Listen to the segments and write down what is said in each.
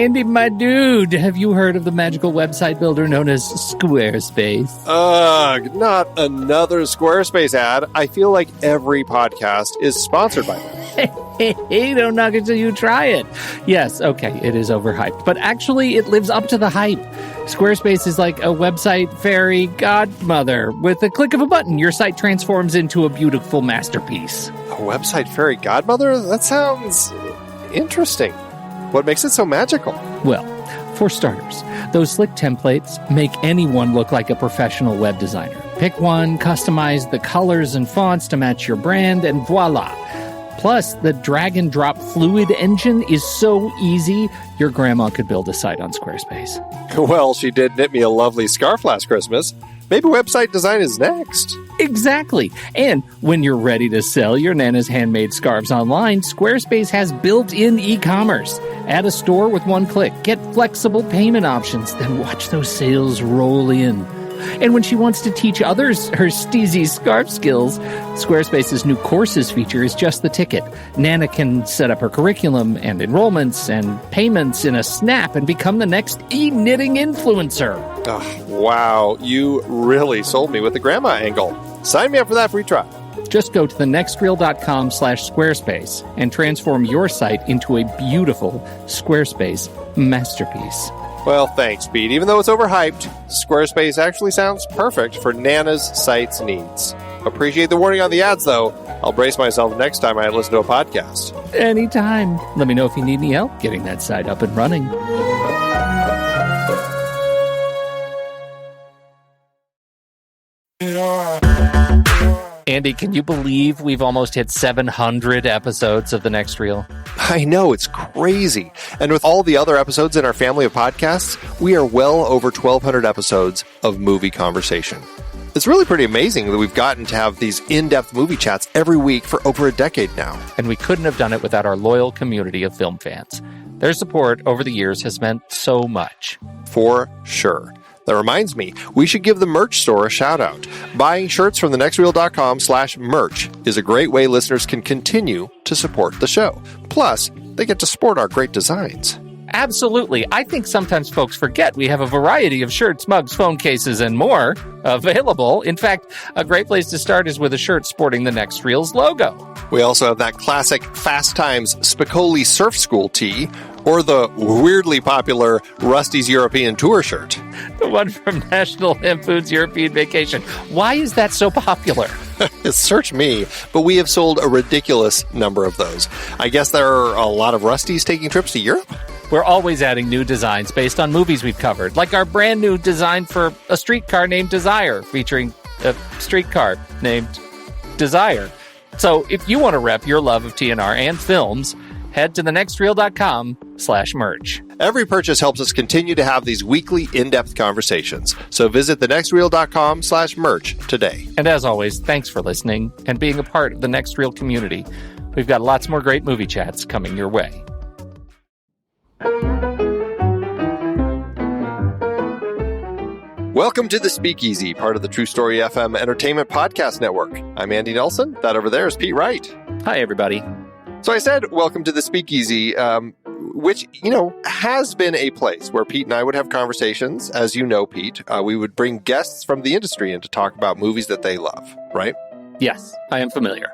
Andy, my dude, have you heard of the magical website builder known as Squarespace? Ugh, not another Squarespace ad. I feel like every podcast is sponsored by them. Hey, don't knock it till you try it. Yes, okay, it is overhyped, but actually it lives up to the hype. Squarespace is like a website fairy godmother. With a click of a button, your site transforms into a beautiful masterpiece. A website fairy godmother? That sounds interesting. What makes it so magical? Well, for starters, those slick templates make anyone look like a professional web designer. Pick one, customize the colors and fonts to match your brand, and voila. Plus, the drag-and-drop fluid engine is so easy, your grandma could build a site on Squarespace. Well, she did knit me a lovely scarf last Christmas. Maybe website design is next. Exactly. And when you're ready to sell your Nana's handmade scarves online, Squarespace has built-in e-commerce. Add a store with one click. Get flexible payment options. Then watch those sales roll in. And when she wants to teach others her steezy scarf skills, Squarespace's new courses feature is just the ticket. Nana can set up her curriculum and enrollments and payments in a snap and become the next e-knitting influencer. Oh, wow, you really sold me with the grandma angle. Sign me up for that free trial. Just go to thenextreel.com/Squarespace and transform your site into a beautiful Squarespace masterpiece. Well, thanks, Pete. Even though it's overhyped, Squarespace actually sounds perfect for Nana's site's needs. Appreciate the warning on the ads, though. I'll brace myself next time I listen to a podcast. Anytime. Let me know if you need any help getting that site up and running. Andy, can you believe we've almost hit 700 episodes of The Next Reel? I know, it's crazy. And with all the other episodes in our family of podcasts, we are well over 1,200 episodes of movie conversation. It's really pretty amazing that we've gotten to have these in-depth movie chats every week for over a decade now. And we couldn't have done it without our loyal community of film fans. Their support over the years has meant so much. For sure. That reminds me, we should give the merch store a shout out. Buying shirts from thenextreel.com/merch is a great way listeners can continue to support the show. Plus, they get to sport our great designs. Absolutely. I think sometimes folks forget we have a variety of shirts, mugs, phone cases, and more available. In fact, a great place to start is with a shirt sporting the Next Reel's logo. We also have that classic Fast Times Spicoli Surf School tee, or the weirdly popular Rusty's European Tour shirt. The one from National Lampoon's European Vacation. Why is that so popular? Search me, but we have sold a ridiculous number of those. I guess there are a lot of Rustys taking trips to Europe? We're always adding new designs based on movies we've covered, like our brand new design for a streetcar named Desire, featuring a streetcar named Desire. So if you want to rep your love of TNR and films, head to thenextreel.com/merch. Every purchase helps us continue to have these weekly in-depth conversations. So visit thenextreel.com/merch today. And as always, thanks for listening and being a part of the Next Reel community. We've got lots more great movie chats coming your way. Welcome to the Speakeasy, part of the True Story FM Entertainment Podcast Network. I'm Andy Nelson. That over there is Pete Wright. Hi, everybody. So I said, welcome to the Speakeasy, which, has been a place where Pete and I would have conversations. As you know, Pete, we would bring guests from the industry in to talk about movies that they love, right? Yes, I am familiar.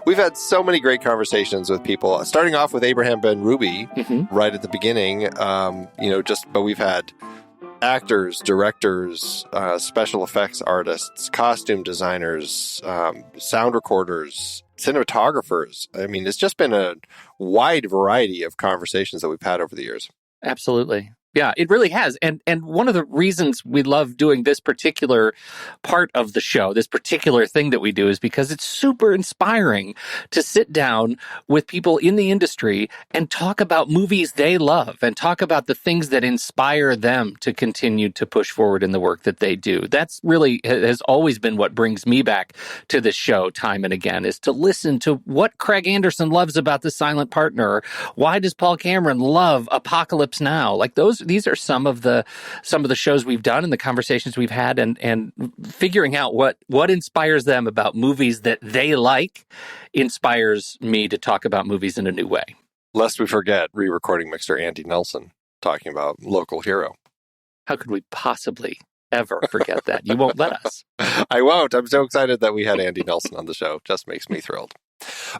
We've had so many great conversations with people, starting off with Abraham Ben-Ruby right at the beginning, but we've had actors, directors, special effects artists, costume designers, sound recorders, cinematographers. I mean, it's just been a wide variety of conversations that we've had over the years. Absolutely. Yeah, it really has. And one of the reasons we love doing this particular part of the show, this particular thing that we do, is because it's super inspiring to sit down with people in the industry and talk about movies they love and talk about the things that inspire them to continue to push forward in the work that they do. That's really has always been what brings me back to this show time and again, is to listen to what Craig Anderson loves about The Silent Partner. Why does Paul Cameron love Apocalypse Now? Like these are some of the shows we've done and the conversations we've had, and figuring out what inspires them about movies that they like inspires me to talk about movies in a new way. Lest we forget, re-recording mixer Andy Nelson. talking about Local Hero. How could we possibly ever forget that? You won't let us. I won't. I'm so excited that we had Andy Nelson on the show. Just makes me thrilled.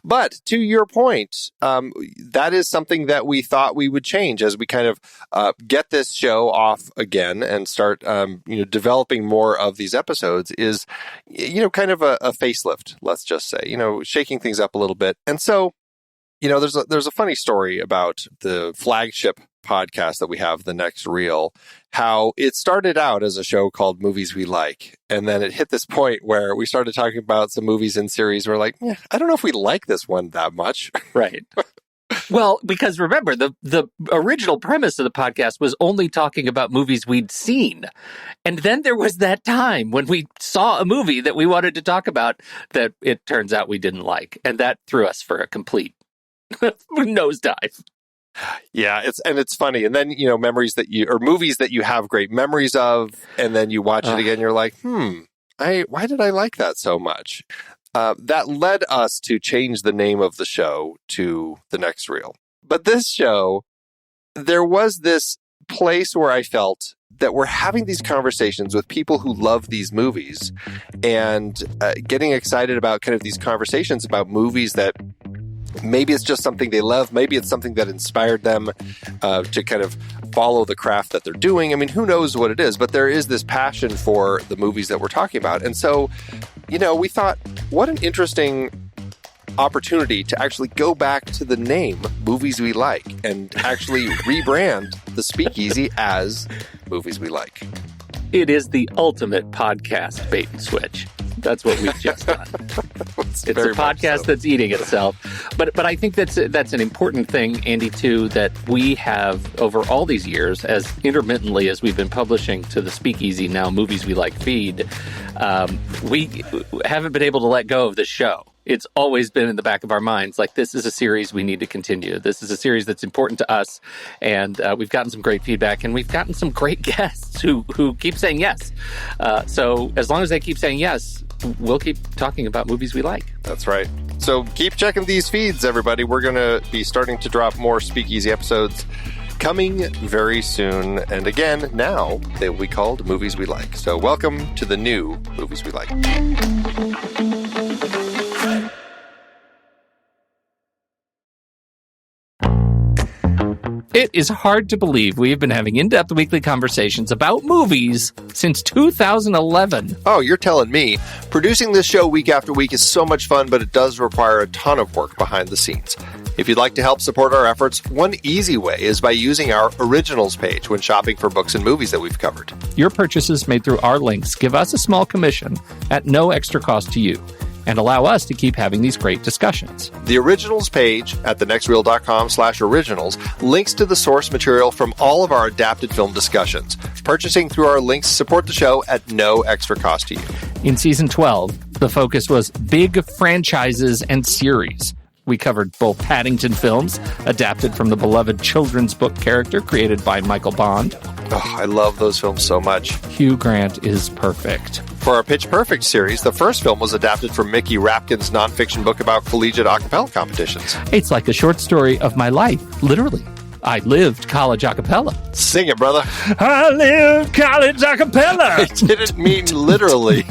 But to your point, that is something that we thought we would change as we kind of get this show off again and start, developing more of these episodes is, kind of a facelift, let's just say, shaking things up a little bit. And so, there's a funny story about the flagship podcast that we have, The Next Reel, how it started out as a show called Movies We Like. And then it hit this point where we started talking about some movies in series. We're like, I don't know if we like this one that much. Right. Well, because remember, the original premise of the podcast was only talking about movies we'd seen. And then there was that time when we saw a movie that we wanted to talk about that it turns out we didn't like. And that threw us for a complete nosedive. Yeah, it's funny. And then, movies that you have great memories of, and then you watch it again, you're like, why did I like that so much? That led us to change the name of the show to The Next Reel. But this show, there was this place where I felt that we're having these conversations with people who love these movies and getting excited about kind of these conversations about movies that maybe it's just something they love. Maybe it's something that inspired them to kind of follow the craft that they're doing. I mean, who knows what it is, but there is this passion for the movies that we're talking about. And so, we thought, what an interesting opportunity to actually go back to the name Movies We Like and actually rebrand the Speakeasy as Movies We Like. It is the ultimate podcast bait and switch. That's what we've just done. It's a podcast that's eating itself. But I think that's an important thing, Andy, too, that we have over all these years, as intermittently as we've been publishing to the Speakeasy now Movies We Like feed, we haven't been able to let go of the show. It's always been in the back of our minds, like, this is a series we need to continue. This is a series that's important to us, and we've gotten some great feedback, and we've gotten some great guests who keep saying yes. So as long as they keep saying yes, we'll keep talking about movies we like. That's right. So keep checking these feeds, everybody. We're going to be starting to drop more Speakeasy episodes coming very soon. And again, now they will be called Movies We Like. So welcome to the new Movies We Like. It is hard to believe we have been having in-depth weekly conversations about movies since 2011. Oh, you're telling me. Producing this show week after week is so much fun, but it does require a ton of work behind the scenes. If you'd like to help support our efforts, one easy way is by using our Originals page when shopping for books and movies that we've covered. Your purchases made through our links give us a small commission at no extra cost to you, and allow us to keep having these great discussions. The Originals page at thenextreel.com/originals links to the source material from all of our adapted film discussions. Purchasing through our links support the show at no extra cost to you. In Season 12, the focus was big franchises and series. We covered both Paddington films, adapted from the beloved children's book character created by Michael Bond. Oh, I love those films so much. Hugh Grant is perfect. For our Pitch Perfect series, the first film was adapted from Mickey Rapkin's nonfiction book about collegiate a cappella competitions. It's like a short story of my life, literally. I lived college a cappella. Sing it, brother. I lived college a cappella. I didn't mean literally.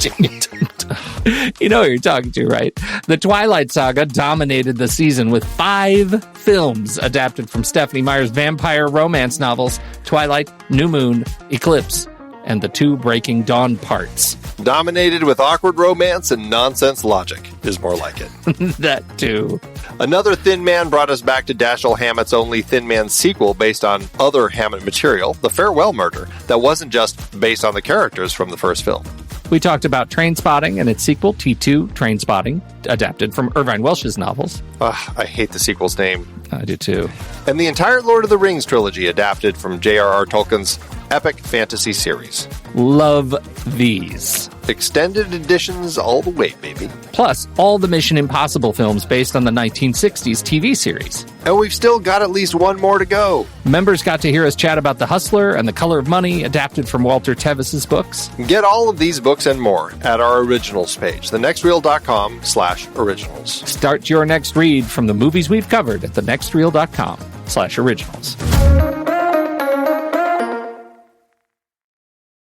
You know who you're talking to, right? The Twilight Saga dominated the season with 5 films adapted from Stephenie Meyer's vampire romance novels, Twilight, New Moon, Eclipse, and the 2 Breaking Dawn parts. Dominated with awkward romance and nonsense logic is more like it. That too. Another Thin Man brought us back to Dashiell Hammett's only Thin Man sequel based on other Hammett material, The Farewell Murder, that wasn't just based on the characters from the first film. We talked about Trainspotting and its sequel, T2 Trainspotting, adapted from Irvine Welsh's novels. I hate the sequel's name. I do too. And the entire Lord of the Rings trilogy adapted from J.R.R. Tolkien's epic fantasy series. Love these. Extended editions all the way, baby. Plus, all the Mission Impossible films based on the 1960s TV series. And we've still got at least one more to go. Members got to hear us chat about The Hustler and The Color of Money, adapted from Walter Tevis's books. Get all of these books and more at our Originals page, thenextreel.com/originals. Start your next read from the movies we've covered at thenextreel.com/originals.